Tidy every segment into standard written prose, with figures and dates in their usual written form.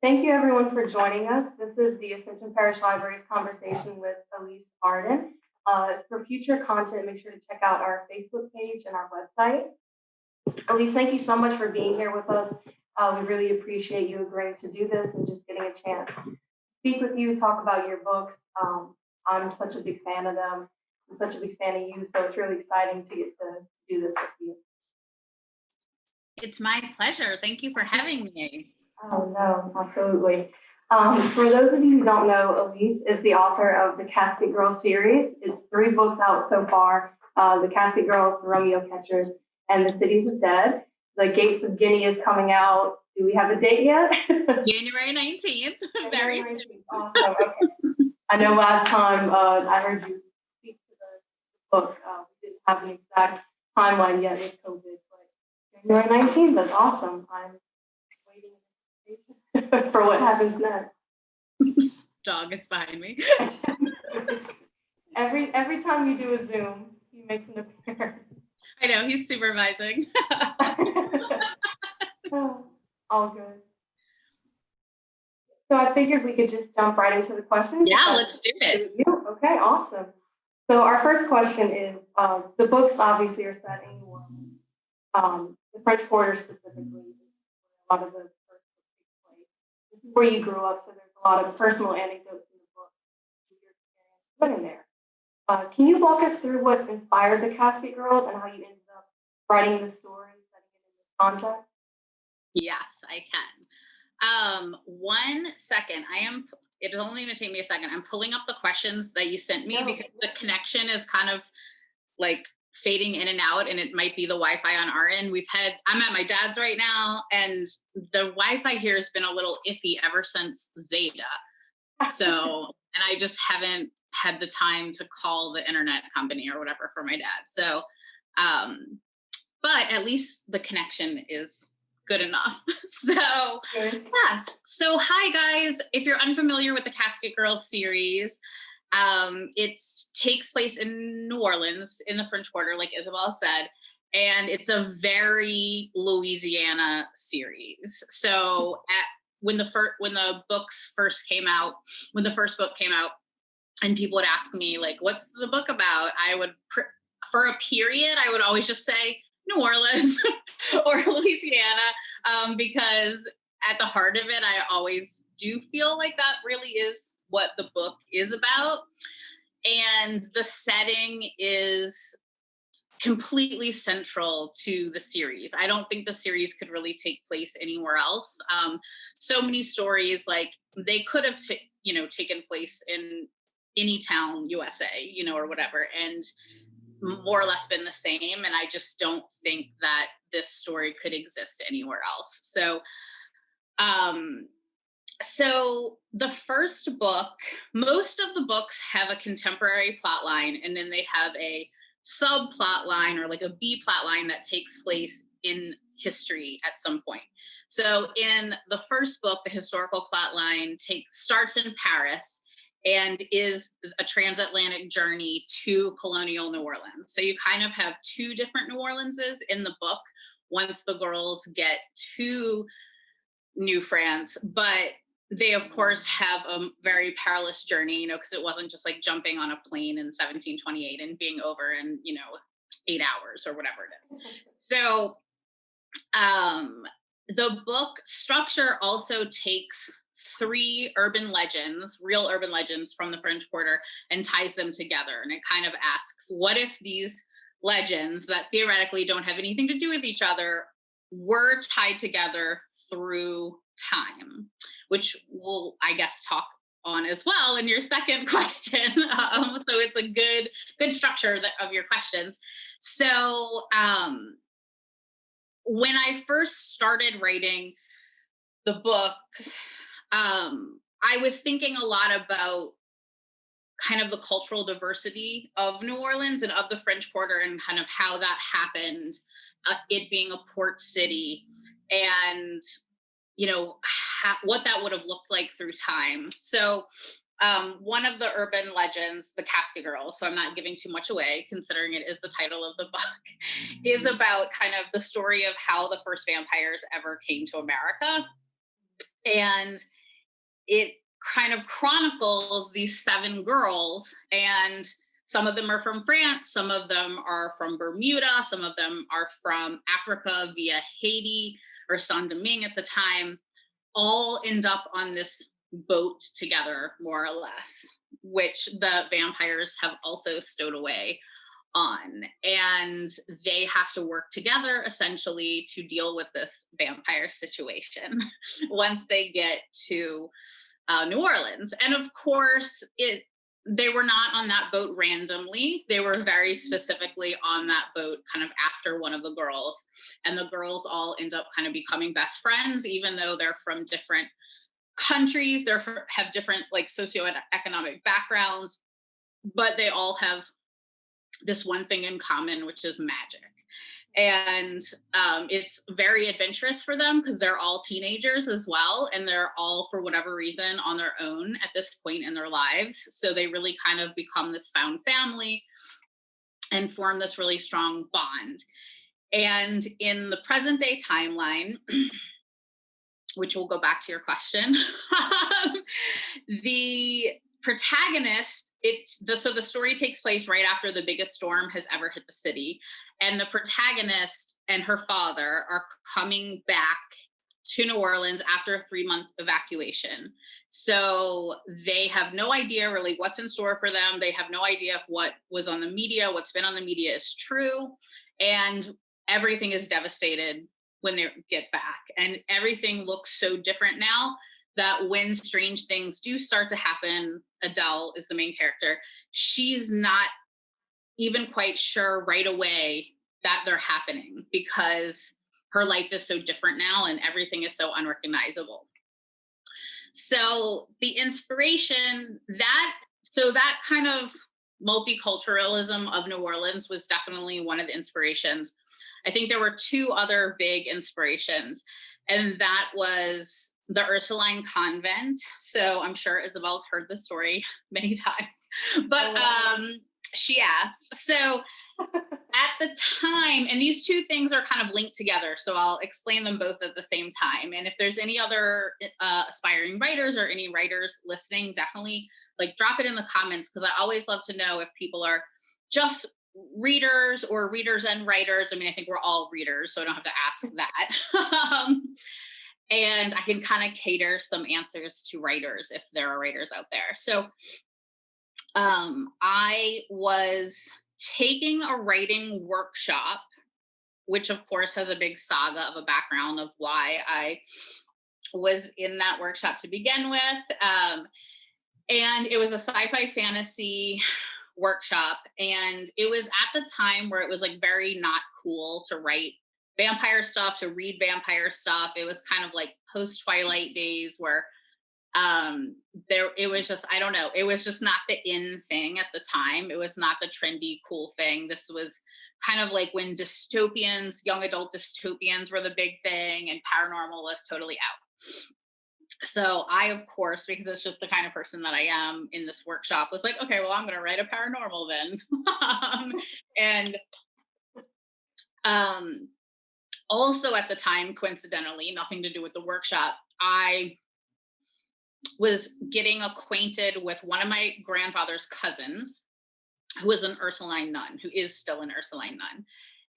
Thank you everyone for joining us. This is the Ascension Parish Library's conversation with Alys Arden. For future content, make sure to check out our Facebook page and our website. Alys, thank you so much for being here with us. We really appreciate you agreeing to do this and just getting a chance to speak with you, talk about your books. I'm such a big fan of them. I'm such a big fan of you, so it's really exciting to get to do this with you. It's my pleasure. Thank you for having me. Oh, no, absolutely. For those of you who don't know, Alys is the author of the Casket Girl series. It's 3 books out so far, the Casket Girls, the Romeo Catchers, and the Cities of Dead. The Gates of Guinea is coming out. Do we have a date yet? January 19th. Very 19th. Awesome. Okay. I know last time I heard you speak to the book. We didn't have an exact timeline yet with COVID, but January 19th, that's awesome. I'm waiting for what happens next. Dog is behind me. Every time you do a Zoom, he makes an appearance. I know, he's supervising. All good. So I figured we could just jump right into the questions. Yeah, let's do it. Okay, awesome. So our first question is, the books obviously are set in New Orleans, the French Quarter specifically. A lot of the first books take place. This is where you grew up, so there's a lot of personal anecdotes in the book. Your experience put in there. Can you walk us through what inspired the Casket Girls and how you ended up writing the story, setting it in this context? Yes, I can. 1 second. It's only going to take me a second. I'm pulling up the questions that you sent me because the connection is kind of like fading in and out, and it might be the Wi-Fi on our end. I'm at my dad's right now, and the Wi-Fi here has been a little iffy ever since Zeta. So, and I just haven't had the time to call the internet company or whatever for my dad. So, but at least the connection is good enough. So, yes. So, hi guys. If you're unfamiliar with the Casket Girls series, it takes place in New Orleans in the French Quarter, like Isabel said, and it's a very Louisiana series. So, when the first book came out, and people would ask me like, "What's the book about?" I would, for a period, I would always just say New Orleans or Louisiana, because at the heart of it, I always do feel like that really is what the book is about. And the setting is completely central to the series. I don't think the series could really take place anywhere else. So many stories, like they could have, taken place in any town, USA, or whatever, and more or less been the same. And I just don't think that this story could exist anywhere else. So the first book, most of the books have a contemporary plot line, and then they have a subplot line or like a B plot line that takes place in history at some point. So in the first book, the historical plot line starts in Paris and is a transatlantic journey to colonial New Orleans. So you kind of have 2 different New Orleanses in the book once the girls get to New France, but they of course have a very perilous journey, because it wasn't just like jumping on a plane in 1728 and being over in, 8 hours or whatever it is. So the book structure also takes 3 real urban legends from the French Quarter, and ties them together. And it kind of asks, what if these legends that theoretically don't have anything to do with each other were tied together through time, which we'll, I guess, talk on as well in your second question. So it's a good structure of your questions. So when I first started writing the book, I was thinking a lot about kind of the cultural diversity of New Orleans and of the French Quarter, and kind of how that happened, it being a port city, and what that would have looked like through time. So one of the urban legends, the Casket Girls, so I'm not giving too much away considering it is the title of the book, is about kind of the story of how the first vampires ever came to America. And it kind of chronicles these 7 girls, and some of them are from France, some of them are from Bermuda, some of them are from Africa via Haiti or Saint Domingue at the time, all end up on this boat together, more or less, which the vampires have also stowed away on. And they have to work together essentially to deal with this vampire situation once they get to New Orleans. And of course, they were not on that boat randomly. They were very specifically on that boat kind of after one of the girls. And the girls all end up kind of becoming best friends, even though they're from different countries, have different like socioeconomic backgrounds, but they all have this one thing in common, which is magic. And it's very adventurous for them because they're all teenagers as well, and they're all, for whatever reason, on their own at this point in their lives. So they really kind of become this found family and form this really strong bond. And in the present day timeline, which will go back to your question, the protagonist, so the story takes place right after the biggest storm has ever hit the city, and the protagonist and her father are coming back to New Orleans after a 3-month evacuation. So they have no idea really what's in store for them. They have no idea if what was on the media, what's been on the media is true, and everything is devastated when they get back. And everything looks so different now that when strange things do start to happen, Adele is the main character, she's not even quite sure right away that they're happening because her life is so different now and everything is so unrecognizable. So the inspiration, that kind of multiculturalism of New Orleans was definitely one of the inspirations. I think there were 2 other big inspirations, and that was the Ursuline convent. So I'm sure Isabel's heard the story many times, but she asked. So at the time, and these 2 things are kind of linked together, so I'll explain them both at the same time. And if there's any other aspiring writers or any writers listening, definitely like drop it in the comments, because I always love to know if people are just readers or readers and writers. I mean, I think we're all readers, so I don't have to ask that. And I can kind of cater some answers to writers if there are writers out there. So I was taking a writing workshop, which of course has a big saga of a background of why I was in that workshop to begin with. And it was a sci-fi fantasy workshop. And it was at the time where it was like very not cool to write vampire stuff, to read vampire stuff. It was kind of like post Twilight days where it was just, I don't know, it was just not the in thing at the time. It was not the trendy cool thing. This was kind of like when dystopians, young adult dystopians were the big thing, and paranormal was totally out. So I, of course, because it's just the kind of person that I am in this workshop, was like, okay, well, I'm going to write a paranormal then. And also at the time, coincidentally, nothing to do with the workshop, I was getting acquainted with one of my grandfather's cousins, who was an Ursuline nun, who is still an Ursuline nun.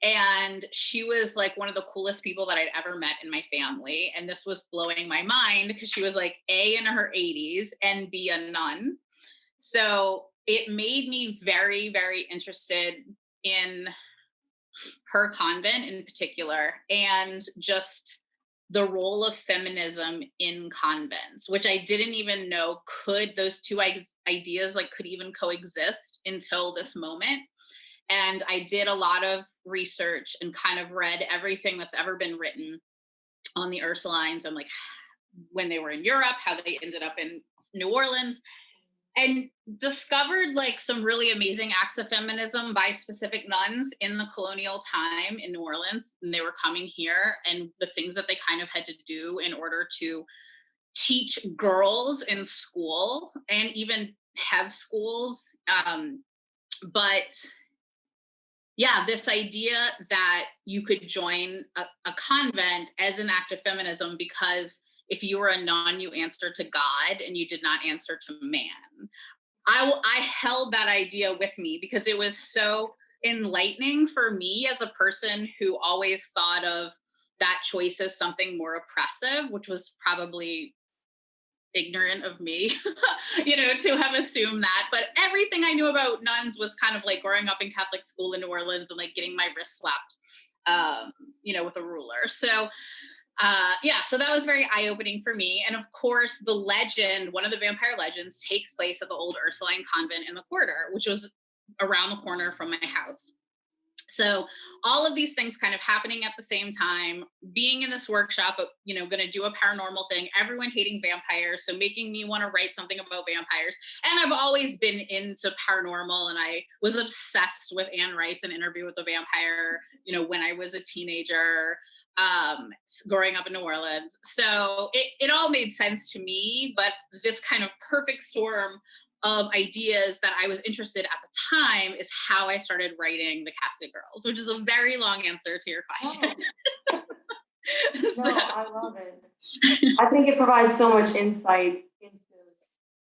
And she was like one of the coolest people that I'd ever met in my family. And this was blowing my mind because she was like A, in her 80s, and B, a nun. So it made me very, very interested in her convent in particular, and just the role of feminism in convents, which I didn't even know those 2 ideas like could even coexist until this moment. And I did a lot of research and kind of read everything that's ever been written on the Ursulines, and like when they were in Europe, how they ended up in New Orleans, and discovered like some really amazing acts of feminism by specific nuns in the colonial time in New Orleans. And they were coming here, and the things that they kind of had to do in order to teach girls in school and even have schools. But yeah, this idea that you could join a convent as an act of feminism, because if you were a nun, you answered to God and you did not answer to man. I held that idea with me because it was so enlightening for me as a person who always thought of that choice as something more oppressive, which was probably ignorant of me, to have assumed that. But everything I knew about nuns was kind of like growing up in Catholic school in New Orleans and like getting my wrist slapped, with a ruler. So so that was very eye-opening for me. And of course, the legend, one of the vampire legends, takes place at the old Ursuline convent in the Quarter, which was around the corner from my house. So all of these things kind of happening at the same time, being in this workshop, going to do a paranormal thing, everyone hating vampires, so making me want to write something about vampires. And I've always been into paranormal, and I was obsessed with Anne Rice and Interview with the Vampire, when I was a teenager, growing up in New Orleans. So it all made sense to me, but this kind of perfect storm of ideas that I was interested at the time is how I started writing the Casket Girls, which is a very long answer to your question. Oh. No, I love it. I think it provides so much insight into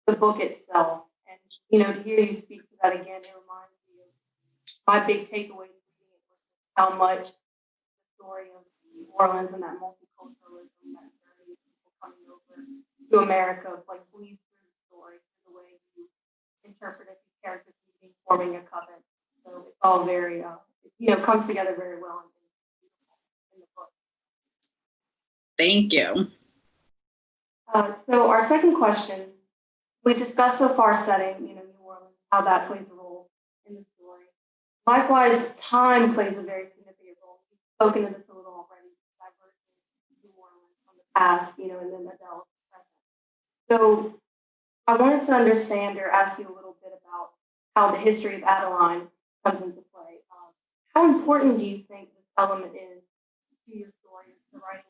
the book itself. And, to hear you speak to that again, it reminds me of my big takeaway from reading it was how much the story of New Orleans and that multiculturalism, that journey of people coming over to America, like bleeds through the story, the way you interpreted these characters forming a coven. So it's all very, comes together very well in the book. Thank you. So our second question, we've discussed so far setting, New Orleans, how that plays a role in the story. Likewise, time plays a very significant role. We've spoken to this a little already, diverging New Orleans from the past, and then the Adele present. So I wanted to understand or ask you a little bit about how the history of Adeline comes into play. How important do you think this element is to your story, to writing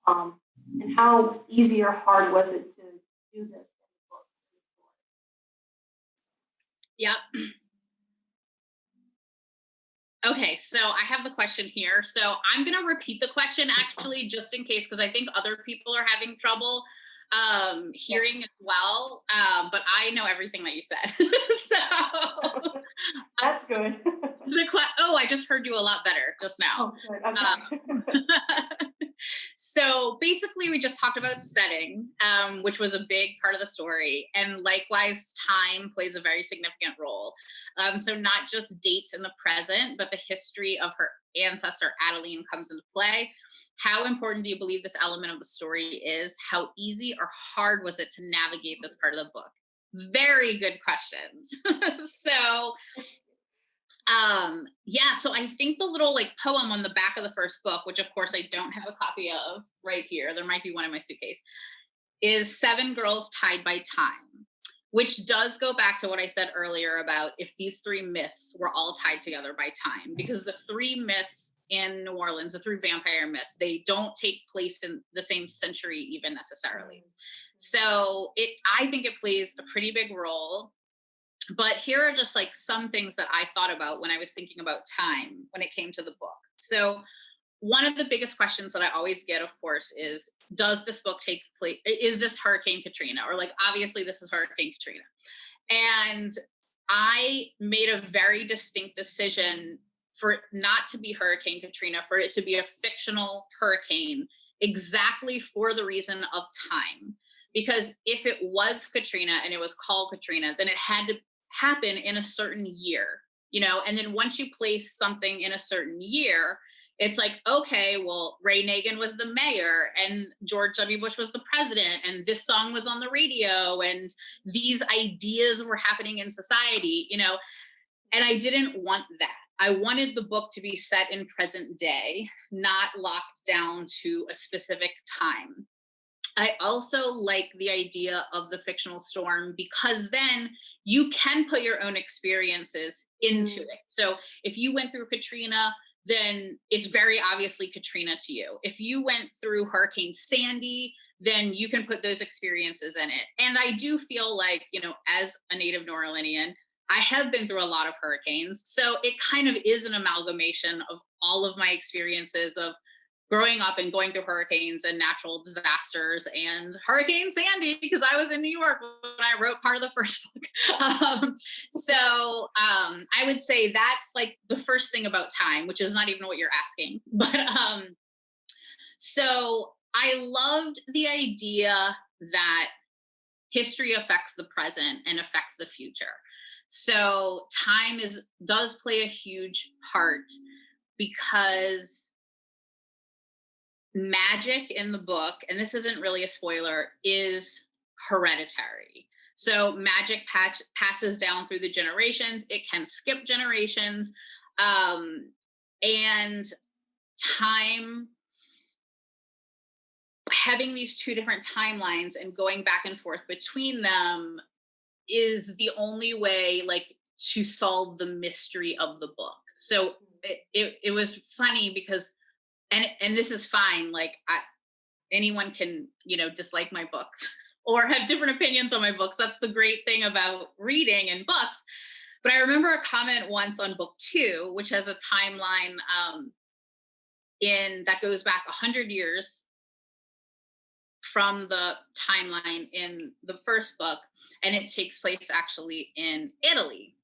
in general? And how easy or hard was it to do this in the book? Yep. Okay, so I have the question here. So I'm going to repeat the question actually, just in case, because I think other people are having trouble hearing as well. But I know everything that you said. So that's good. I just heard you a lot better just now. Oh, good. Okay. So basically, we just talked about setting, which was a big part of the story. And likewise, time plays a very significant role. So not just dates in the present, but the history of her ancestor, Adeline, comes into play. How important do you believe this element of the story is? How easy or hard was it to navigate this part of the book? Very good questions. So so I think the little poem on the back of the first book, which of course I don't have a copy of right here, there might be one in my suitcase, is 7 Girls Tied by Time, which does go back to what I said earlier about if these 3 myths were all tied together by time, because the 3 myths in New Orleans, the 3 vampire myths, they don't take place in the same century even necessarily. So I think it plays a pretty big role. But here are just some things that I thought about when I was thinking about time when it came to the book. So one of the biggest questions that I always get, of course, is, does this book take place? Is this Hurricane Katrina? Or obviously this is Hurricane Katrina. And I made a very distinct decision for it not to be Hurricane Katrina, for it to be a fictional hurricane, exactly for the reason of time. Because if it was Katrina and it was called Katrina, then it had to happen in a certain year, and then once you place something in a certain year, it's okay, well, Ray Nagin was the mayor and George W. Bush was the president and this song was on the radio and these ideas were happening in society, and I didn't want that. I wanted the book to be set in present day, not locked down to a specific time. I also like the idea of the fictional storm because then you can put your own experiences into it. So if you went through Katrina, then it's very obviously Katrina to you. If you went through Hurricane Sandy, then you can put those experiences in it. And I do feel as a native New Orleanian, I have been through a lot of hurricanes. So it kind of is an amalgamation of all of my experiences of growing up and going through hurricanes and natural disasters and Hurricane Sandy, because I was in New York when I wrote part of the first book. I would say that's like the first thing about time, which is not even what you're asking. But so I loved the idea that history affects the present and affects the future. So time does play a huge part because magic in the book, and this isn't really a spoiler, is hereditary. So magic passes down through the generations. It can skip generations. And time, having these two different timelines and going back and forth between them is the only way like to solve the mystery of the book. So it was funny because and this is fine, like anyone can, you know, dislike my books or have different opinions on my books. That's the great thing about reading and books. But I remember a comment once on book 2, which has a timeline in that goes back 100 years from the timeline in the first book, and it takes place actually in Italy.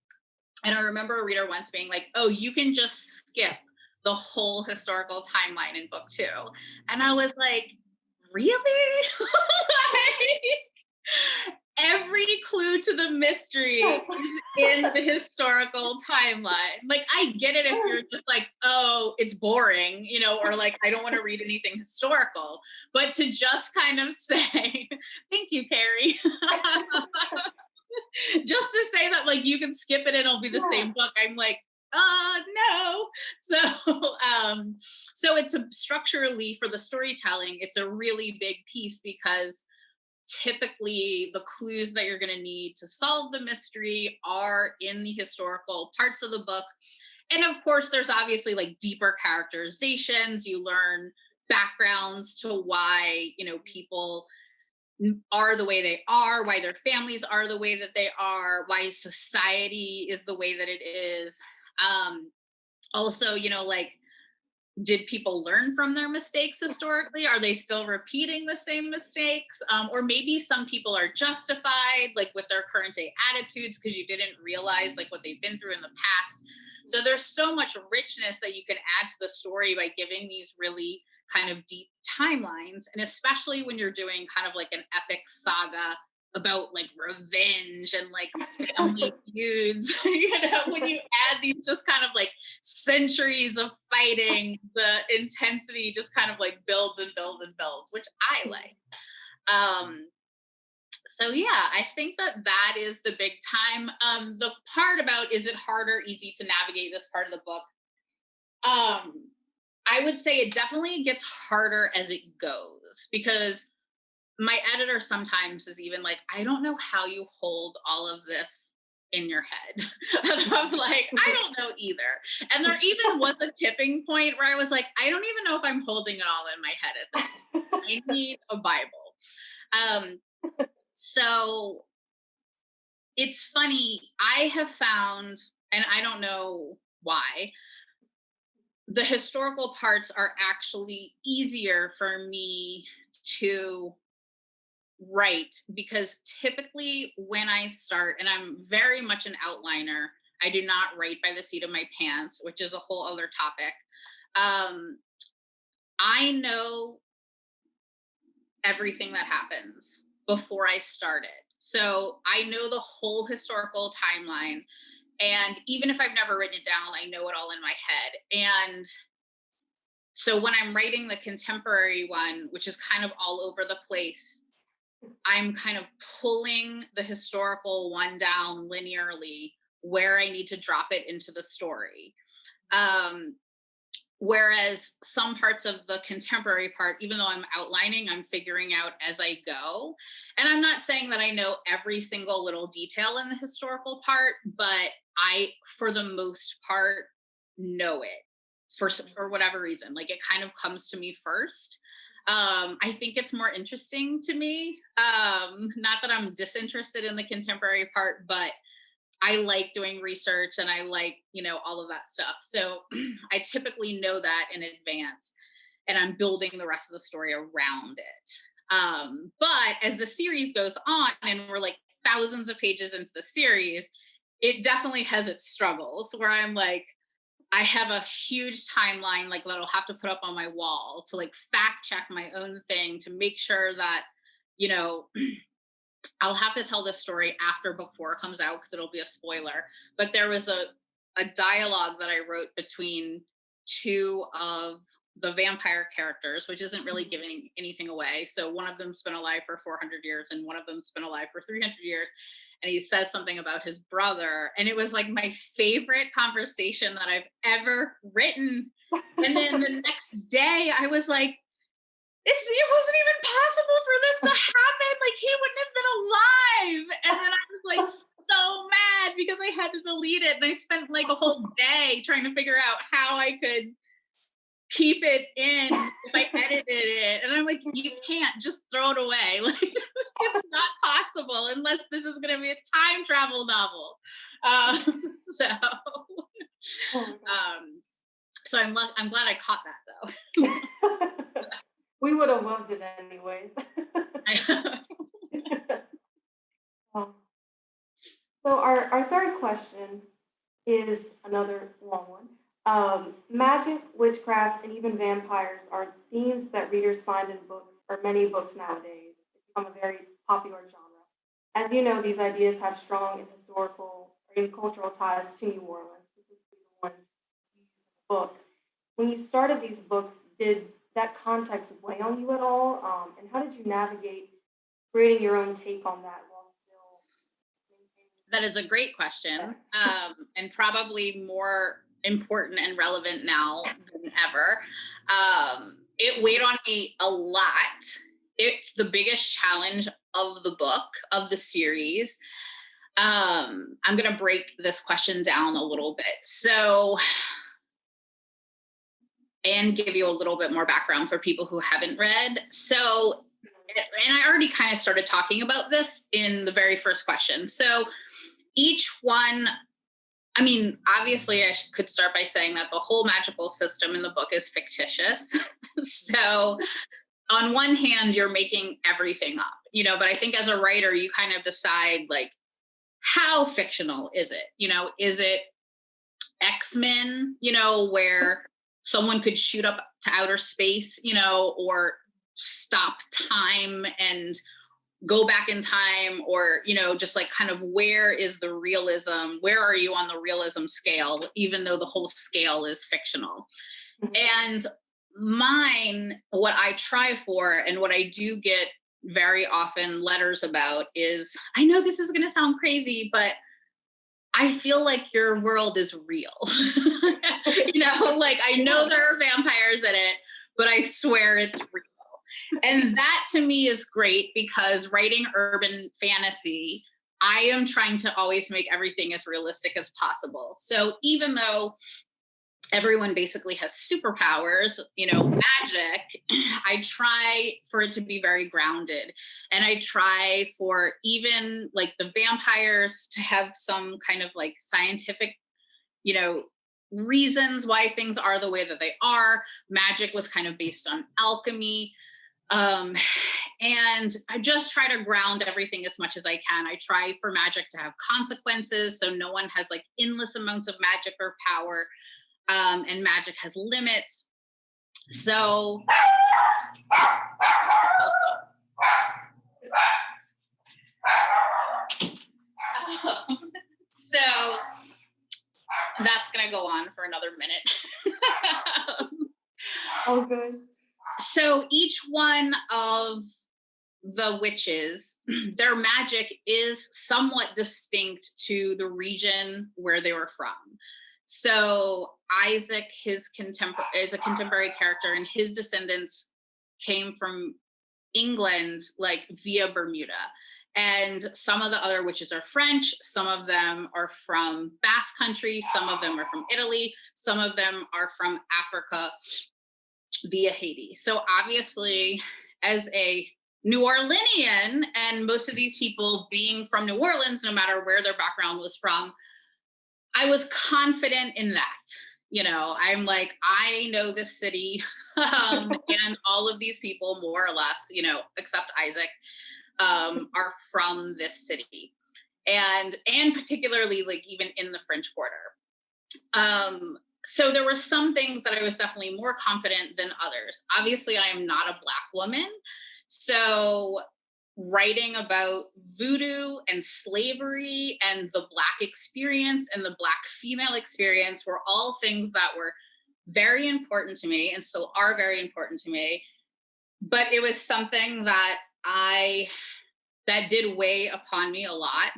And I remember a reader once being like, "Oh, you can just skip the whole historical timeline in book 2." And I was like, "Really?" Like, every clue to the mystery is in the historical timeline. Like, I get it if you're just like, "Oh, it's boring," you know, or like, "I don't want to read anything historical." But to just kind of say, "Thank you, Carrie." Just to say that like you can skip it and it'll be the same book. I'm like, no. So it's a structurally for the storytelling, it's a really big piece because typically the clues that you're going to need to solve the mystery are in the historical parts of the book. And of course, there's obviously like deeper characterizations. You learn backgrounds to why, you know, people are the way they are, why their families are the way that they are, why society is the way that it is. Also, you know, like, did people learn from their mistakes historically? Are they still repeating the same mistakes? Or maybe some people are justified, like with their current day attitudes, because you didn't realize like what they've been through in the past. So there's so much richness that you can add to the story by giving these really kind of deep timelines. And especially when you're doing kind of like an epic saga about like revenge and like family feuds, you know, when you add these just kind of like centuries of fighting, the intensity just kind of like builds and builds and builds, which I like. So yeah, I think that is the big time. The part about is it hard or easy to navigate this part of the book? I would say it definitely gets harder as it goes because my editor sometimes is even like, I don't know how you hold all of this in your head. And I'm like, I don't know either. And there even was a tipping point where I was like, I don't even know if I'm holding it all in my head at this point. I need a Bible. So it's funny. I have found, and I don't know why, the historical parts are actually easier for me to write because typically when I start, and I'm very much an outliner, I do not write by the seat of my pants, which is a whole other topic. I know everything that happens before I started. So I know the whole historical timeline. And even if I've never written it down, I know it all in my head. And so when I'm writing the contemporary one, which is kind of all over the place, I'm kind of pulling the historical one down linearly where I need to drop it into the story. Whereas some parts of the contemporary part, even though I'm outlining, I'm figuring out as I go. And I'm not saying that I know every single little detail in the historical part, but I, for the most part, know it for whatever reason. Like it kind of comes to me first. I think it's more interesting to me. Not that I'm disinterested in the contemporary part, but I like doing research and I like, you know, all of that stuff. So I typically know that in advance. and I'm building the rest of the story around it. But as the series goes on, and we're like thousands of pages into the series, it definitely has its struggles where I'm like, I have a huge timeline like that I'll have to put up on my wall to like fact check my own thing to make sure that, you know, I'll have to tell this story after book 4 comes out because it'll be a spoiler. But there was a dialogue that I wrote between 2 of the vampire characters, which isn't really giving anything away. So one of them's been alive for 400 years and one of them's been alive for 300 years. And he says something about his brother. And it was like my favorite conversation that I've ever written. And then the next day I was like, it wasn't even possible for this to happen. Like he wouldn't have been alive. And then I was like so mad because I had to delete it. And I spent like a whole day trying to figure out how I could keep it in if I edited it. And I'm like, you can't just throw it away. Like it's not possible unless this is going to be a time travel novel. So I'm glad I caught that though. We would have loved it anyways. So our third question is another long one. Magic, witchcraft, and even vampires are themes that readers find in books, or many books nowadays. It's become a very popular genre. As you know, these ideas have strong historical or even cultural ties to New Orleans, specifically the ones used in the book. When you started these books, did that context weigh on you at all? And how did you navigate creating your own take on that while still maintaining? That is a great question, and probably more important and relevant now than ever. It weighed on me a lot. It's the biggest challenge of the book, of the series. I'm going to break this question down a little bit. So, and give you a little bit more background for people who haven't read. So, and I already kind of started talking about this in the very first question. So each one, I mean, obviously I could start by saying that the whole magical system in the book is fictitious. So on one hand, you're making everything up, you know, but I think as a writer, you kind of decide like, how fictional is it? You know, is it X-Men, you know, where someone could shoot up to outer space, you know, or stop time and go back in time, or, you know, just like kind of where is the realism? Where are you on the realism scale, even though the whole scale is fictional? And mine, what I try for and what I do get very often letters about is, I know this is going to sound crazy, but I feel like your world is real. You know, like I know there are vampires in it, but I swear it's real. And that to me is great because writing urban fantasy, I am trying to always make everything as realistic as possible. So even though everyone basically has superpowers, you know, magic, I try for it to be very grounded. And I try for even like the vampires to have some kind of like scientific, you know, reasons why things are the way that they are. Magic was kind of based on alchemy. And I just try to ground everything as much as I can. I try for magic to have consequences, so no one has like endless amounts of magic or power. And magic has limits. So, so that's going to go on for another minute. Oh, good. So each one of the witches, their magic is somewhat distinct to the region where they were from. So Isaac, is a contemporary character, and his descendants came from England, like via Bermuda. And some of the other witches are French, some of them are from Basque Country, some of them are from Italy, some of them are from Africa via Haiti. So obviously, as a New Orleanian, and most of these people being from New Orleans, no matter where their background was from, I was confident in that. I'm like, I know this city, and all of these people, more or less, except Isaac, are from this city, and particularly like even in the French Quarter. So there were some things that I was definitely more confident than others. Obviously, I am not a Black woman, so writing about voodoo and slavery and the Black experience and the Black female experience were all things that were very important to me and still are very important to me. But it was something that did weigh upon me a lot,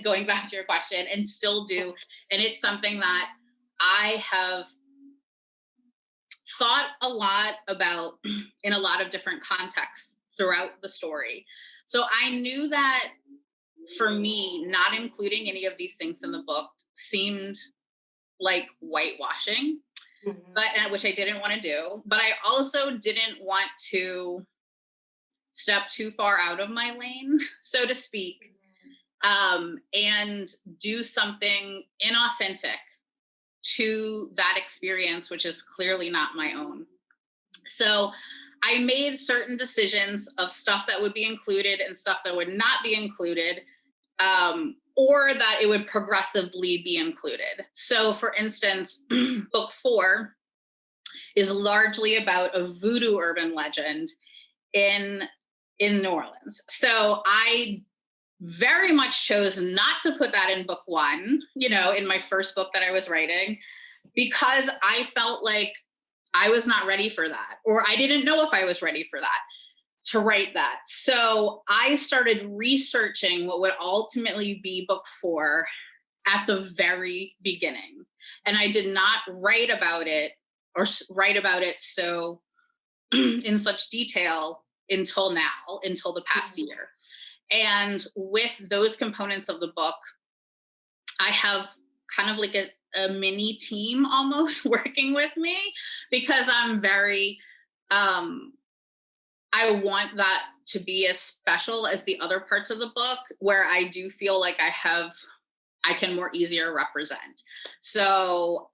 going back to your question, and still do. And it's something that I have thought a lot about in a lot of different contexts throughout the story. So I knew that for me, not including any of these things in the book seemed like whitewashing, which I didn't want to do. But I also didn't want to step too far out of my lane, so to speak, and do something inauthentic to that experience, which is clearly not my own. So I made certain decisions of stuff that would be included and stuff that would not be included, or that it would progressively be included. So for instance, book 4 is largely about a voodoo urban legend in New Orleans. So I very much chose not to put that in book 1, in my first book that I was writing, because I felt like I was not ready for that, or I didn't know if I was ready for that, to write that. So I started researching what would ultimately be book 4 at the very beginning. And I did not write about it so in such detail until the past year. And with those components of the book, I have kind of like a mini team almost working with me, because I'm very, I want that to be as special as the other parts of the book, where I do feel like I can more easier represent. So,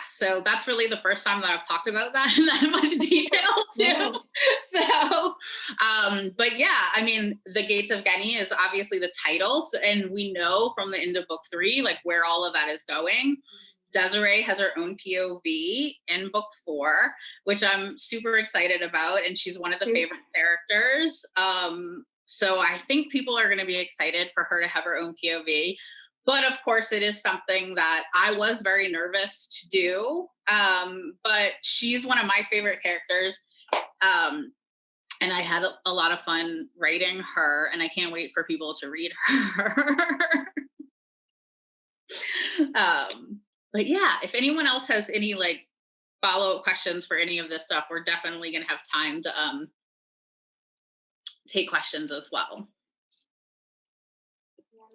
so that's really the first time that I've talked about that in that much detail too. So, but yeah, I mean, The Gates of Geni is obviously the title. So, and we know from the end of book 3, like where all of that is going. Desiree has her own POV in book 4, which I'm super excited about. And she's one of the favorite characters. So I think people are going to be excited for her to have her own POV. But of course, it is something that I was very nervous to do. But she's one of my favorite characters. And I had a lot of fun writing her, and I can't wait for people to read her. But yeah, if anyone else has any like follow-up questions for any of this stuff, we're definitely going to have time to take questions as well.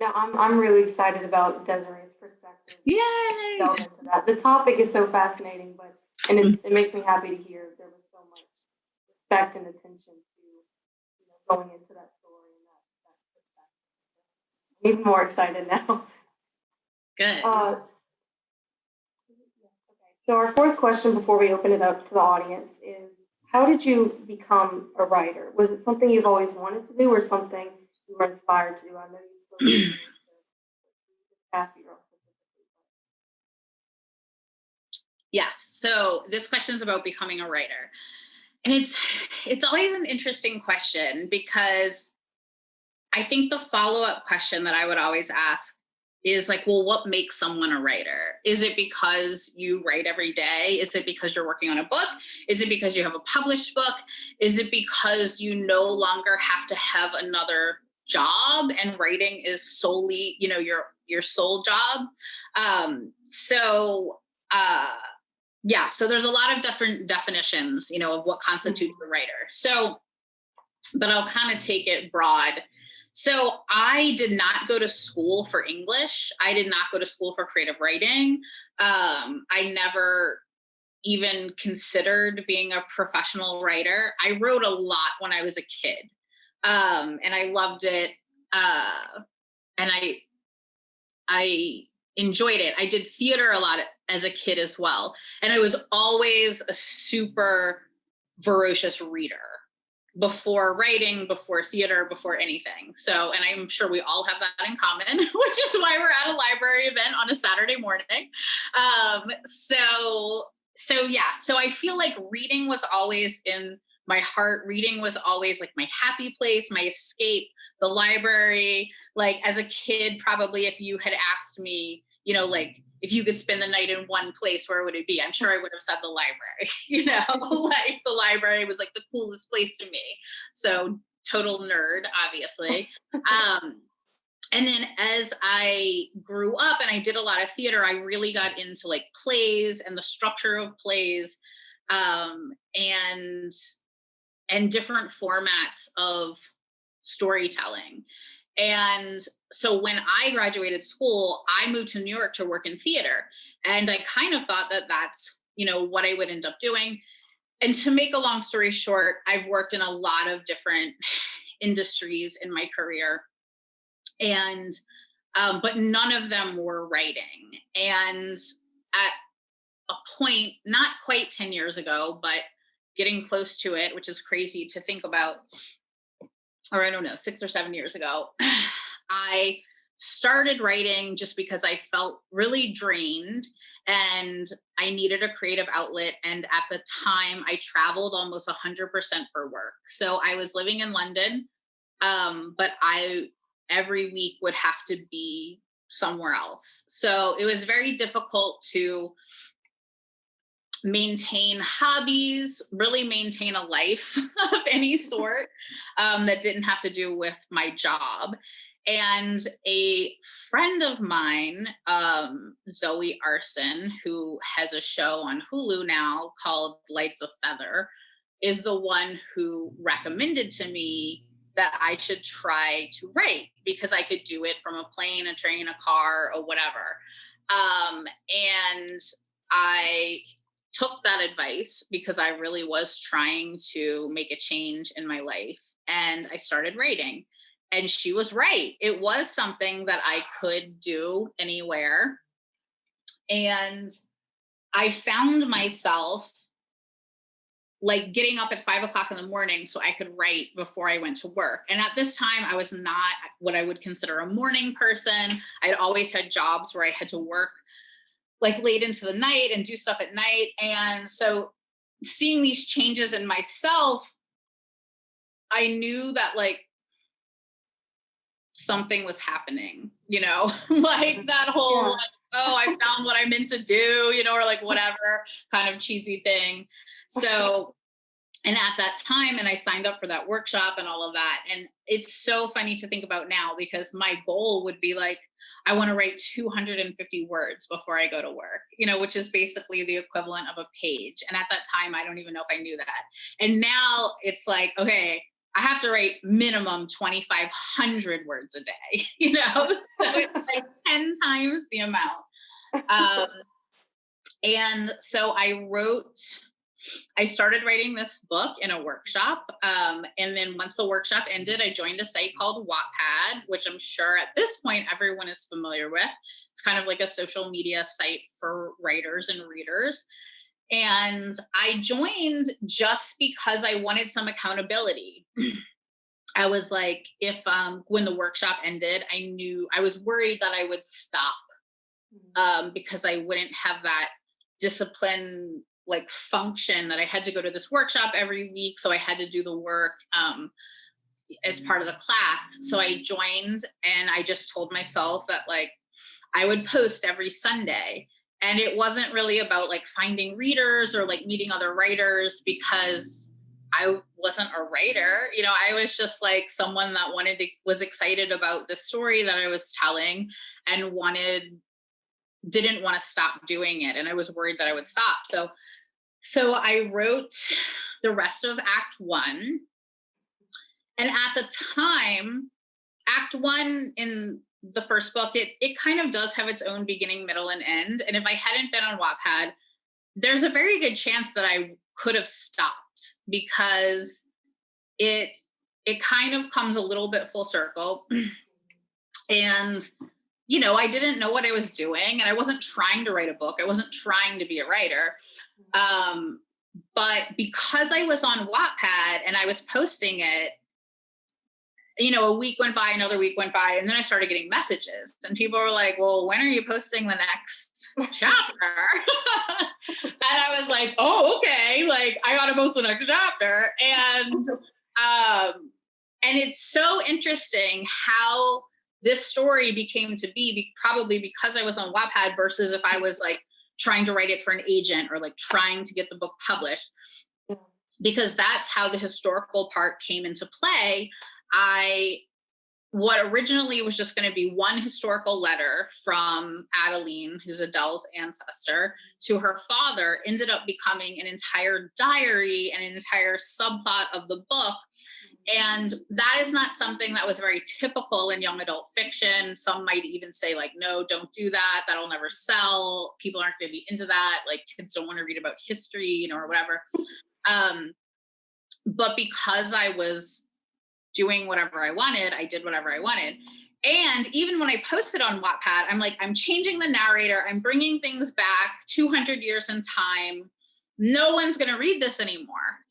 No, I'm really excited about Desiree's perspective. Yay! Delve into that. The topic is so fascinating, and it makes me happy to hear there was so much respect and attention to going into that story and that perspective. I'm even more excited now. Good. So our fourth question before we open it up to the audience is, how did you become a writer? Was it something you've always wanted to do, or something you were inspired to do? I know you spoke to Casket Girl specifically. Yes. So this question is about becoming a writer. And it's always an interesting question, because I think the follow-up question that I would always ask is like, well, what makes someone a writer? Is it because you write every day? Is it because you're working on a book? Is it because you have a published book? Is it because you no longer have to have another job and writing is solely, your sole job? So there's a lot of different definitions, of what constitutes a writer. So, but I'll kind of take it broad. So I did not go to school for English. I did not go to school for creative writing. I never even considered being a professional writer. I wrote a lot when I was a kid, and I loved it. And I enjoyed it. I did theater a lot as a kid as well. And I was always a super voracious reader before writing, before theater, before anything. So, and I'm sure we all have that in common, which is why we're at a library event on a Saturday morning. So I feel like reading was always in my heart. Reading was always like my happy place, my escape, the library. Like as a kid, probably if you had asked me, you know, like if you could spend the night in one place, where would it be? I'm sure I would have said the library, you know, like the library was like the coolest place to me. So total nerd, obviously. And then as I grew up and I did a lot of theater, I really got into like plays and the structure of plays, and different formats of storytelling. And so when I graduated school, I moved to New York to work in theater. And I kind of thought that that's, you know, what I would end up doing. And to make a long story short, I've worked in a lot of different industries in my career. And but none of them were writing. And at a point, not quite 10 years ago, but getting close to it, which is crazy to think about, or I don't know, 6 or 7 years ago, I started writing just because I felt really drained and I needed a creative outlet. And at the time, I traveled almost 100% for work. So I was living in London, but I every week would have to be somewhere else. So it was very difficult to maintain hobbies, really maintain a life of any sort, that didn't have to do with my job. And a friend of mine, Zoe Arson, who has a show on Hulu now called Lights of Feather, is the one who recommended to me that I should try to write because I could do it from a plane, a train, a car, or whatever. And I took that advice because I really was trying to make a change in my life. And I started writing. And she was right. It was something that I could do anywhere. And I found myself like getting up at 5 o'clock in the morning so I could write before I went to work. And at this time, I was not what I would consider a morning person. I'd always had jobs where I had to work like late into the night and do stuff at night. And so seeing these changes in myself, I knew that like something was happening, you know, like that whole, like, oh, I found what I meant to do, you know, or like whatever kind of cheesy thing. So, and at that time, and I signed up for that workshop and all of that. And it's so funny to think about now because my goal would be like, I want to write 250 words before I go to work, you know, which is basically the equivalent of a page. And at that time, I don't even know if I knew that. And now it's like, okay, I have to write minimum 2,500 words a day, you know, so it's like 10 times the amount. And so I started writing this book in a workshop. And then once the workshop ended, I joined a site called Wattpad, which I'm sure at this point everyone is familiar with. It's kind of like a social media site for writers and readers. And I joined just because I wanted some accountability. I was like, if when the workshop ended, I was worried that I would stop because I wouldn't have that discipline like function that I had to go to this workshop every week. So I had to do the work as part of the class. So I joined and I just told myself that like I would post every Sunday. And it wasn't really about like finding readers or like meeting other writers because I wasn't a writer. You know, I was just like someone that was excited about the story that I was telling and didn't want to stop doing it. And I was worried that I would stop. So I wrote the rest of Act 1. And at the time, Act 1 in the first book, it kind of does have its own beginning, middle, and end. And if I hadn't been on Wattpad, there's a very good chance that I could have stopped because it kind of comes a little bit full circle. And, I didn't know what I was doing, and I wasn't trying to write a book. I wasn't trying to be a writer. But because I was on Wattpad and I was posting it, a week went by, another week went by, and then I started getting messages, and people were like, well, when are you posting the next chapter? And I was like, oh, okay. Like, I got to post the next chapter. And it's so interesting how this story became to be probably because I was on Wattpad versus if I was like trying to write it for an agent or like trying to get the book published, because that's how the historical part came into play. What originally was just going to be one historical letter from Adeline, who's Adele's ancestor, to her father ended up becoming an entire diary and an entire subplot of the book. And that is not something that was very typical in young adult fiction. Some might even say like, no, don't do that. That'll never sell. People aren't going to be into that. Like, kids don't want to read about history, or whatever. But because I was doing whatever I wanted, I did whatever I wanted. And even when I posted on Wattpad, I'm like, I'm changing the narrator. I'm bringing things back 200 years in time. No one's going to read this anymore,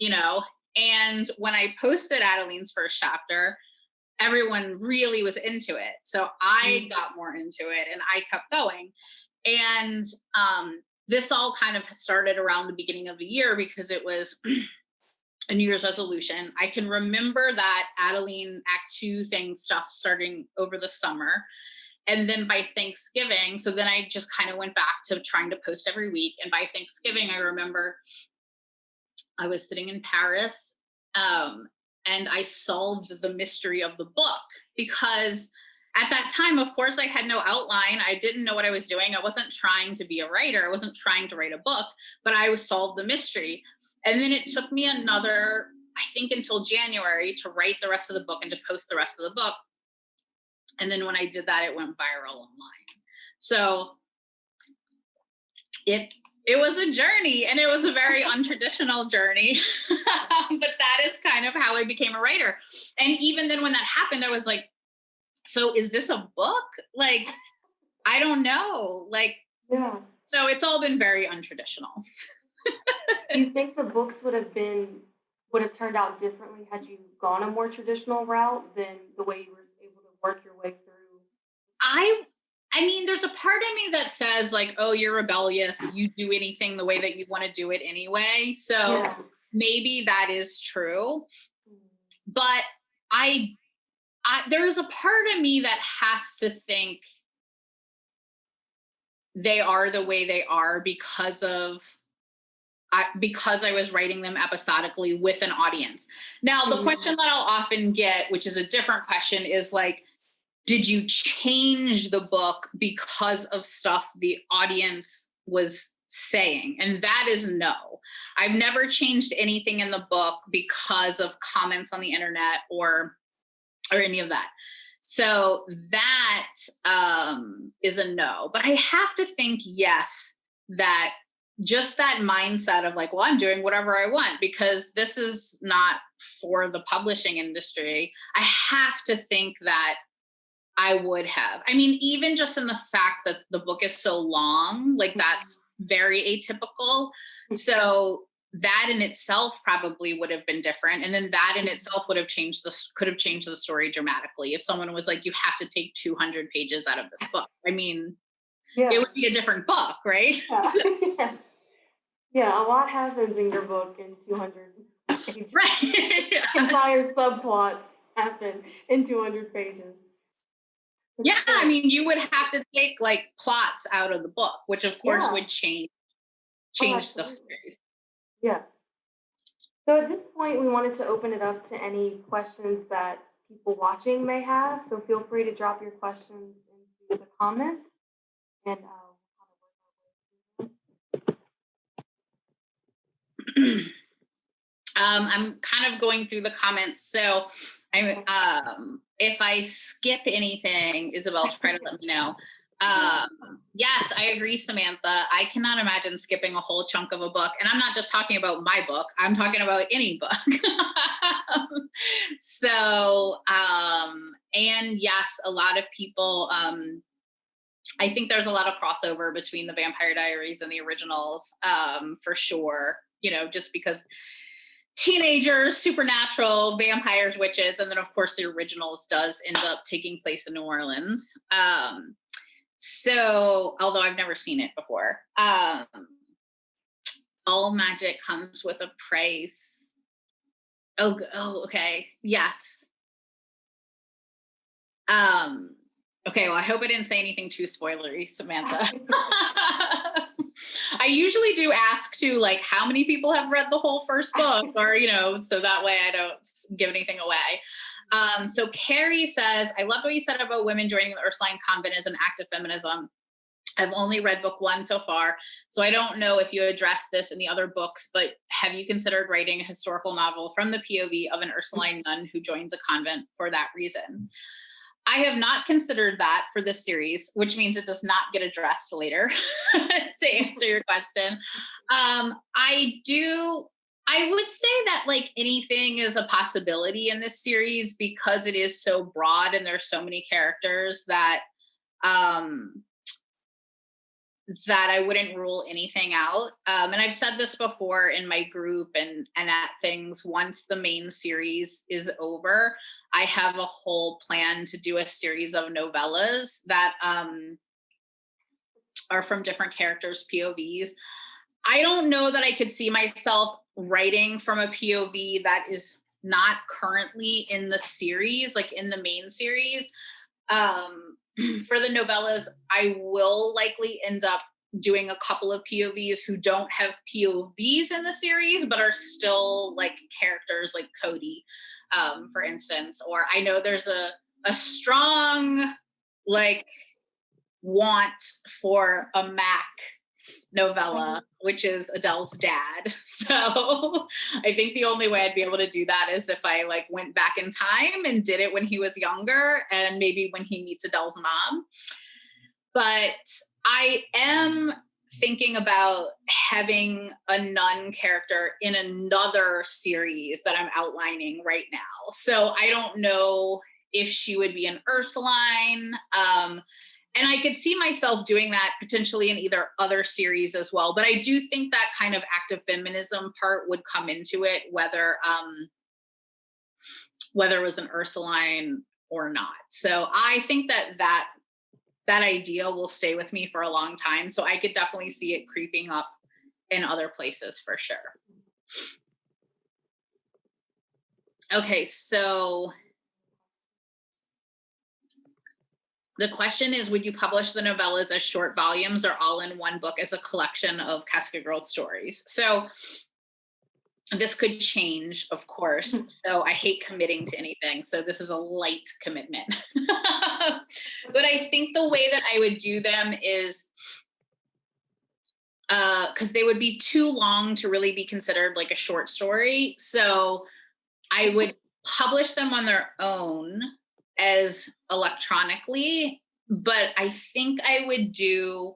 And when I posted Adeline's first chapter, everyone really was into it. So I got more into it and I kept going. And this all kind of started around the beginning of the year because it was a New Year's resolution. I can remember that Adeline Act 2 stuff starting over the summer. And then by Thanksgiving, so then I just kind of went back to trying to post every week. And by Thanksgiving, I remember I was sitting in Paris and I solved the mystery of the book, because at that time, of course, I had no outline. I didn't know what I was doing. I wasn't trying to be a writer. I wasn't trying to write a book, but I was solved the mystery. And then it took me another, I think, until January to write the rest of the book and to post the rest of the book. And then when I did that, it went viral online. So it was a journey, and it was a very untraditional journey. But that is kind of how I became a writer. And even then when that happened, I was like, so is this a book? Like, I don't know. Like, Yeah. So it's all been very untraditional. Do you think the books would have turned out differently had you gone a more traditional route than the way you were able to work your way through? I mean, there's a part of me that says like, oh, you're rebellious. You do anything the way that you want to do it anyway. So maybe that is true. But there's a part of me that has to think they are the way they are because I was writing them episodically with an audience. Now, the question that I'll often get, which is a different question, is like, did you change the book because of stuff the audience was saying? And that is no. I've never changed anything in the book because of comments on the internet or any of that. So that is a no. But I have to think, yes, that just that mindset of like, well, I'm doing whatever I want because this is not for the publishing industry. I have to think that I would have. I mean, even just in the fact that the book is so long, like that's very atypical. So that in itself probably would have been different. And then that in itself could have changed the story dramatically. If someone was like, you have to take 200 pages out of this book. I mean, it would be a different book, right? Yeah. Yeah, a lot happens in your book in 200 pages. Right. Entire subplots happen in 200 pages. Yeah, I mean, you would have to take like plots out of the book, which of course would change the series. Yeah. So at this point, we wanted to open it up to any questions that people watching may have. So feel free to drop your questions into the comments, and I'm kind of going through the comments. So if I skip anything, Isabel, try to let me know. Yes, I agree, Samantha. I cannot imagine skipping a whole chunk of a book. And I'm not just talking about my book. I'm talking about any book. So, and yes, a lot of people I think there's a lot of crossover between the Vampire Diaries and the originals, for sure. Just because teenagers, supernatural, vampires, witches, and then of course the originals does end up taking place in New Orleans. So, although I've never seen it before, all magic comes with a price. Oh, okay. Yes. Okay, well, I hope I didn't say anything too spoilery, Samantha. I usually do ask too, like, how many people have read the whole first book, or, so that way I don't give anything away. So Carrie says, I love what you said about women joining the Ursuline convent as an act of feminism. I've only read book 1 so far, so I don't know if you address this in the other books, but have you considered writing a historical novel from the POV of an Ursuline nun who joins a convent for that reason? I have not considered that for this series, which means it does not get addressed later, to answer your question. I would say that like anything is a possibility in this series because it is so broad and there's so many characters that that I wouldn't rule anything out. And I've said this before in my group and at things, once the main series is over, I have a whole plan to do a series of novellas that are from different characters' POVs. I don't know that I could see myself writing from a POV that is not currently in the series, like in the main series. For the novellas, I will likely end up doing a couple of POVs who don't have POVs in the series, but are still like characters like Cody, for instance. Or I know there's a strong like want for a Mac novella, which is Adele's dad. So I think the only way I'd be able to do that is if I like went back in time and did it when he was younger and maybe when he meets Adele's mom. But I am thinking about having a nun character in another series that I'm outlining right now. So I don't know if she would be an Ursuline. And I could see myself doing that potentially in either other series as well. But I do think that kind of active feminism part would come into it, whether it was an Ursuline or not. So I think that idea will stay with me for a long time. So I could definitely see it creeping up in other places for sure. Okay, so the question is, would you publish the novellas as short volumes or all in one book as a collection of Casket Girl stories? So this could change, of course. So I hate committing to anything. So this is a light commitment. But I think the way that I would do them is, because they would be too long to really be considered like a short story. So I would publish them on their own as electronically, but I think I would do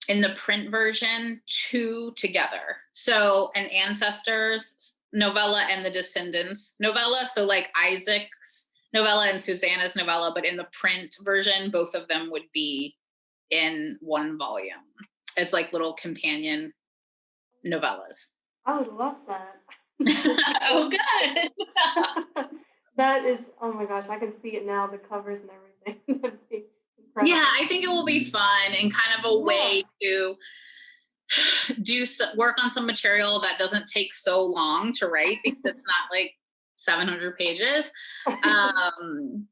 in the print version 2 together. So an ancestors novella and the descendants novella. So like Isaac's novella and Susanna's novella, but in the print version, both of them would be in one volume as like little companion novellas. I would love that. Oh, good. That is, oh my gosh, I can see it now, the covers and everything. That'd be incredible. Yeah, I think it will be fun and kind of a way to work on some material that doesn't take so long to write because it's not like 700 pages. And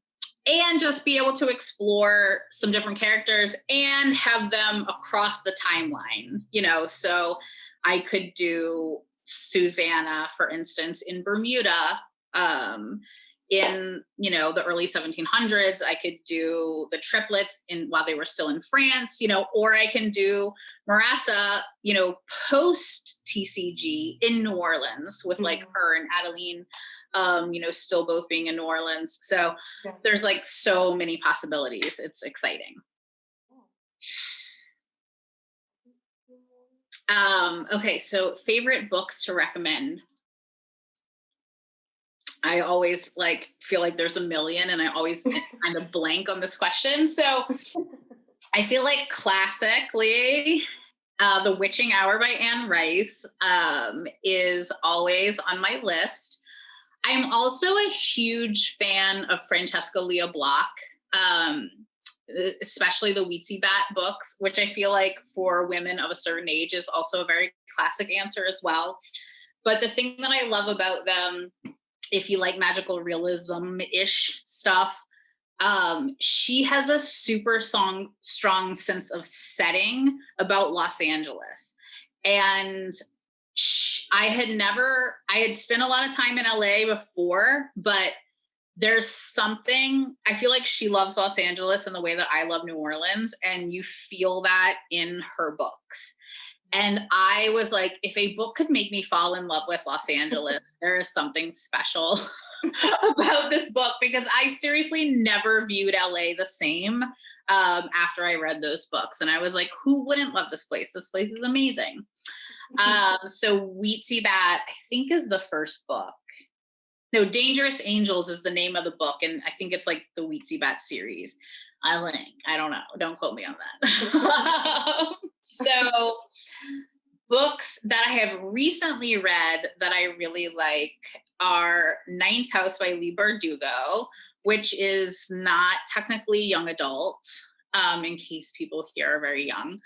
just be able to explore some different characters and have them across the timeline, so I could do Susanna, for instance, in Bermuda, in the early 1700s. I could do the triplets while they were still in France, or I can do Marassa, post TCG in New Orleans with like her and Adeline, still both being in New Orleans. So there's like so many possibilities. It's exciting. Okay, so favorite books to recommend. I always feel like there's a million and I always kind of blank on this question. So I feel like classically, The Witching Hour by Anne Rice is always on my list. I'm also a huge fan of Francesca Leah Block, especially the Weetsy Bat books, which I feel like for women of a certain age is also a very classic answer as well. But the thing that I love about them, if you like magical realism-ish stuff, she has a super strong sense of setting about Los Angeles. And I had spent a lot of time in LA before, but there's something, I feel like she loves Los Angeles in the way that I love New Orleans, and you feel that in her books. And I was like, if a book could make me fall in love with Los Angeles, there is something special about this book, because I seriously never viewed LA the same after I read those books. And I was like, who wouldn't love this place? This place is amazing. So Weetsy Bat, I think, is the first book. No, Dangerous Angels is the name of the book. And I think it's like the Weetsy Bat series. I don't know. Don't quote me on that. So books that I have recently read that I really like are Ninth House by Leigh Bardugo, which is not technically young adult, in case people here are very young.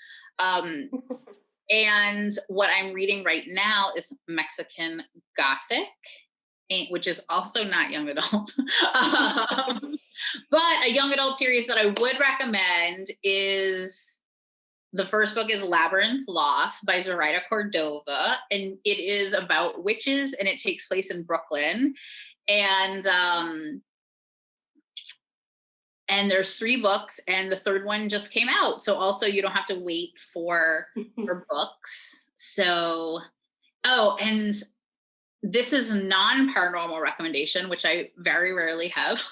And what I'm reading right now is Mexican Gothic, which is also not young adult. But a young adult series that I would recommend is, the first book is Labyrinth Lost by Zoraida Cordova. And it is about witches, and it takes place in Brooklyn. And there's 3 books, and the third one just came out. So also you don't have to wait for books. So, and this is a non-paranormal recommendation, which I very rarely have,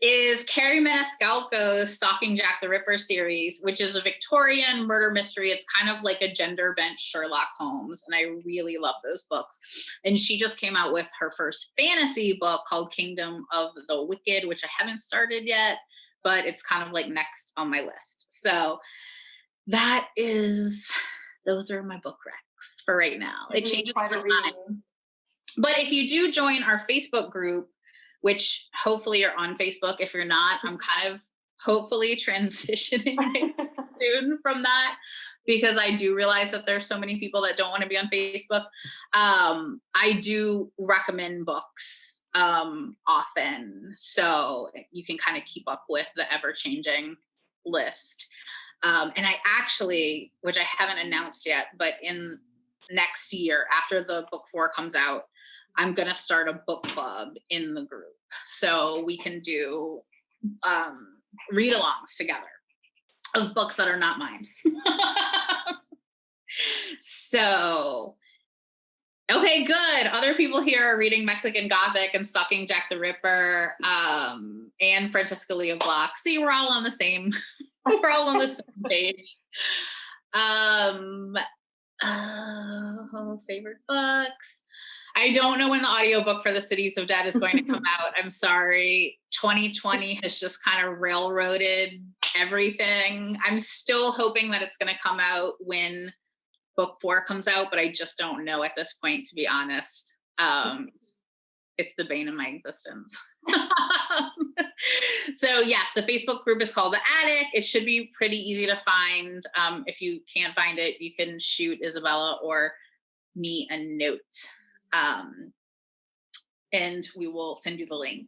is Carrie Maniscalco's Stalking Jack the Ripper series, which is a Victorian murder mystery. It's kind of like a gender-bent Sherlock Holmes, and I really love those books. And she just came out with her first fantasy book called Kingdom of the Wicked, which I haven't started yet, but it's kind of like next on my list. So those are my book recs for right now. It changes all the time. But if you do join our Facebook group, which hopefully you're on Facebook. If you're not, I'm kind of hopefully transitioning soon from that, because I do realize that there's so many people that don't want to be on Facebook. I do recommend books often, so you can kind of keep up with the ever-changing list. And I actually, which I haven't announced yet, but in next year, after the book 4 comes out, I'm going to start a book club in the group. So we can do read-alongs together of books that are not mine. So, okay, good. Other people here are reading Mexican Gothic and Stalking Jack the Ripper, and Francesca Leah Block. See, we're all on the same, we're all on the same page. Favorite books. I don't know when the audiobook for The Cities of Dead is going to come out. I'm sorry. 2020 has just kind of railroaded everything. I'm still hoping that it's going to come out when book 4 comes out, but I just don't know at this point, to be honest. It's the bane of my existence. So yes, the Facebook group is called The Attic. It should be pretty easy to find. If you can't find it, you can shoot Isabella or me a note. And we will send you the link.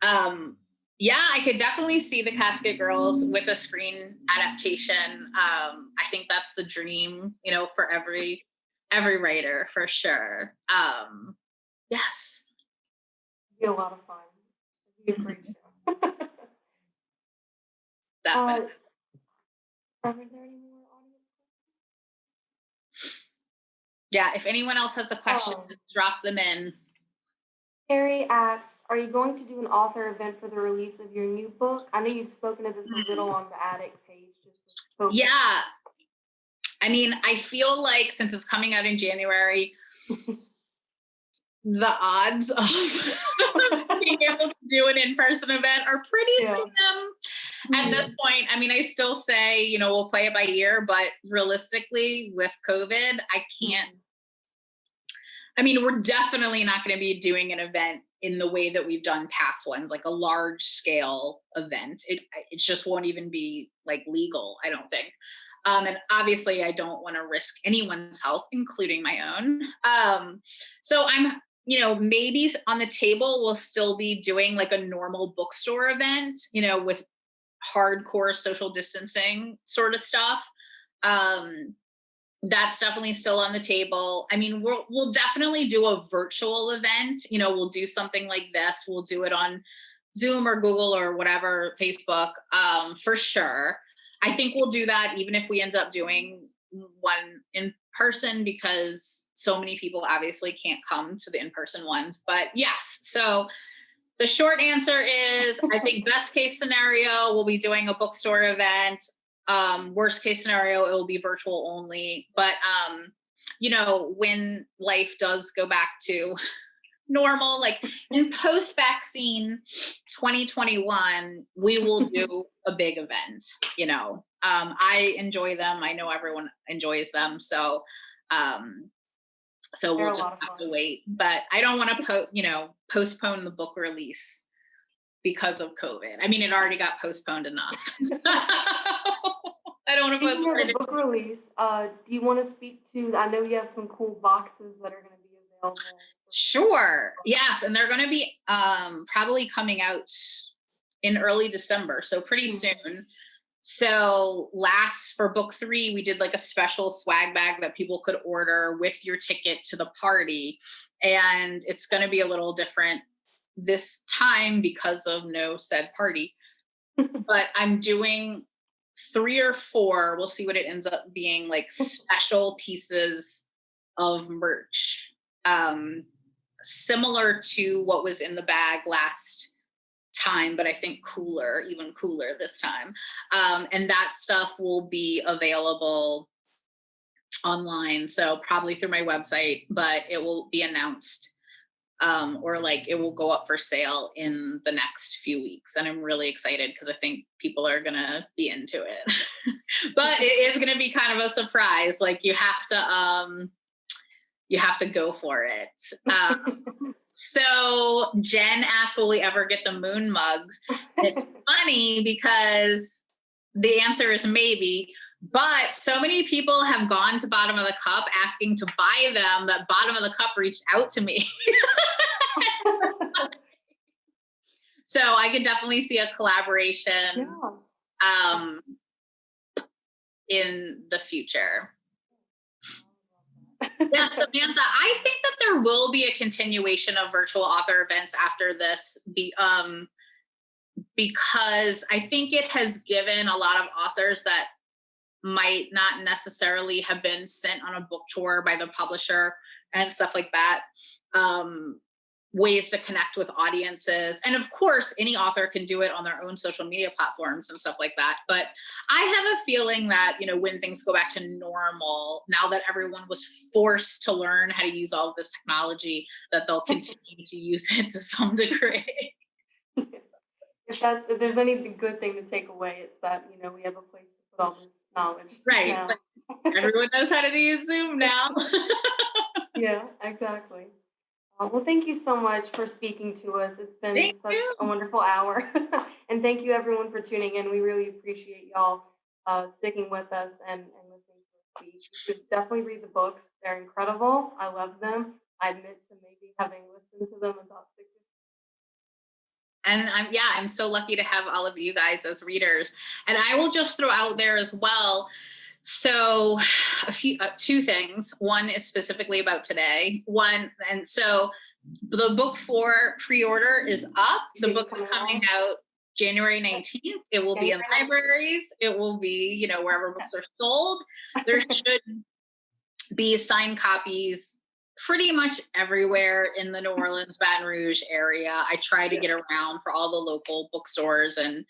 Yeah, I could definitely see the Casket Girls with a screen adaptation. I think that's the dream, for every writer, for sure. Yes. It'd be a lot of fun. It'd be a great show. Definitely. Are there any more audience questions? Yeah, if anyone else has a question, drop them in. Carrie asks, are you going to do an author event for the release of your new book? I know you've spoken of this a little on the Attic page. Yeah. I mean, I feel like since it's coming out in January, the odds of being able to do an in-person event are pretty slim. at this point, I mean, I still say, we'll play it by ear, but realistically with COVID, I can't. I mean, we're definitely not going to be doing an event in the way that we've done past ones, like a large scale event. It just won't even be like legal, I don't think. And obviously I don't want to risk anyone's health, including my own. So I'm, maybe on the table we'll still be doing like a normal bookstore event, with hardcore social distancing sort of stuff. That's definitely still on the table. I mean, we'll definitely do a virtual event. We'll do something like this. We'll do it on Zoom or Google or whatever, Facebook, for sure. I think we'll do that even if we end up doing one in person, because so many people obviously can't come to the in-person ones. But yes, so the short answer is, I think best case scenario, we'll be doing a bookstore event. Worst case scenario, it will be virtual only. But, when life does go back to normal, like in post-vaccine 2021, we will do a big event. I enjoy them. I know everyone enjoys them. So we'll just have to wait. But I don't want to postpone the book release because of COVID. I mean, it already got postponed enough. So I don't want to postpone the book release. Do you want to speak to? I know you have some cool boxes that are going to be available. Sure. Yes, and they're going to be probably coming out in early December, so pretty soon. So for book 3, we did like a special swag bag that people could order with your ticket to the party, and it's going to be a little different this time because of no said party. But I'm doing 3 or 4. We'll see what it ends up being, like special pieces of merch. Similar to what was in the bag last time, but I think even cooler this time. And that stuff will be available online. So probably through my website, but it will be announced, or like it will go up for sale in the next few weeks. And I'm really excited because I think people are going to be into it. But it is going to be kind of a surprise. Like you have to go for it. So Jen asked, will we ever get the moon mugs? It's funny because the answer is maybe, but so many people have gone to Bottom of the Cup asking to buy them that Bottom of the Cup reached out to me. So I could definitely see a collaboration in the future. Yeah, Samantha, I think that there will be a continuation of virtual author events after this, because I think it has given a lot of authors that might not necessarily have been sent on a book tour by the publisher and stuff like that, ways to connect with audiences. And of course, any author can do it on their own social media platforms and stuff like that. But I have a feeling that, when things go back to normal, now that everyone was forced to learn how to use all of this technology, that they'll continue to use it to some degree. If there's any good thing to take away, it's that, we have a place to put all this knowledge. Right. But everyone knows how to use Zoom now. Yeah, exactly. Well, thank you so much for speaking to us. It's been such a wonderful hour. And thank you, everyone, for tuning in. We really appreciate y'all sticking with us and listening to us speak. You should definitely read the books. They're incredible. I love them. I admit to maybe having listened to them about 6 years. And I'm so lucky to have all of you guys as readers. And I will just throw out there as well. So two things. One is specifically about today. So the book 4 pre-order is up. The book is coming out January 19th. It will be in libraries. It will be, wherever books are sold. There should be signed copies pretty much everywhere in the New Orleans, Baton Rouge area. I try to get around for all the local bookstores and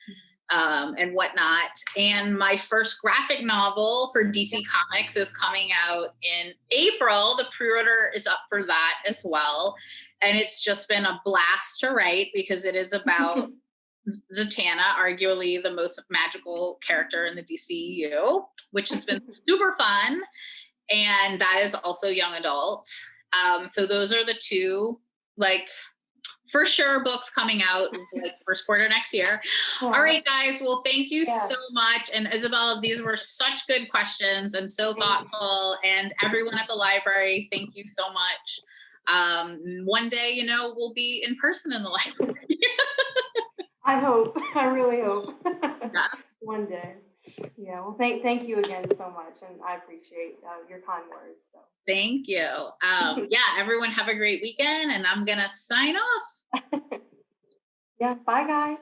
whatnot. And my first graphic novel for DC Comics is coming out in April. The pre-order is up for that as well. And it's just been a blast to write because it is about Zatanna, arguably the most magical character in the DCU, which has been super fun. And that is also young adult. So those are the two, like, for sure books coming out like first quarter next year. Yeah. All right, guys. Well, thank you so much. And Isabella, these were such good questions and so thoughtful. And everyone at the library, thank you so much. One day, you know, we'll be in person in the library. I hope. I really hope. Yes. One day. Yeah. Well, thank you again so much, and I appreciate your kind words. So. Thank you. Yeah. Everyone have a great weekend, and I'm gonna sign off. Yeah. Bye, guys.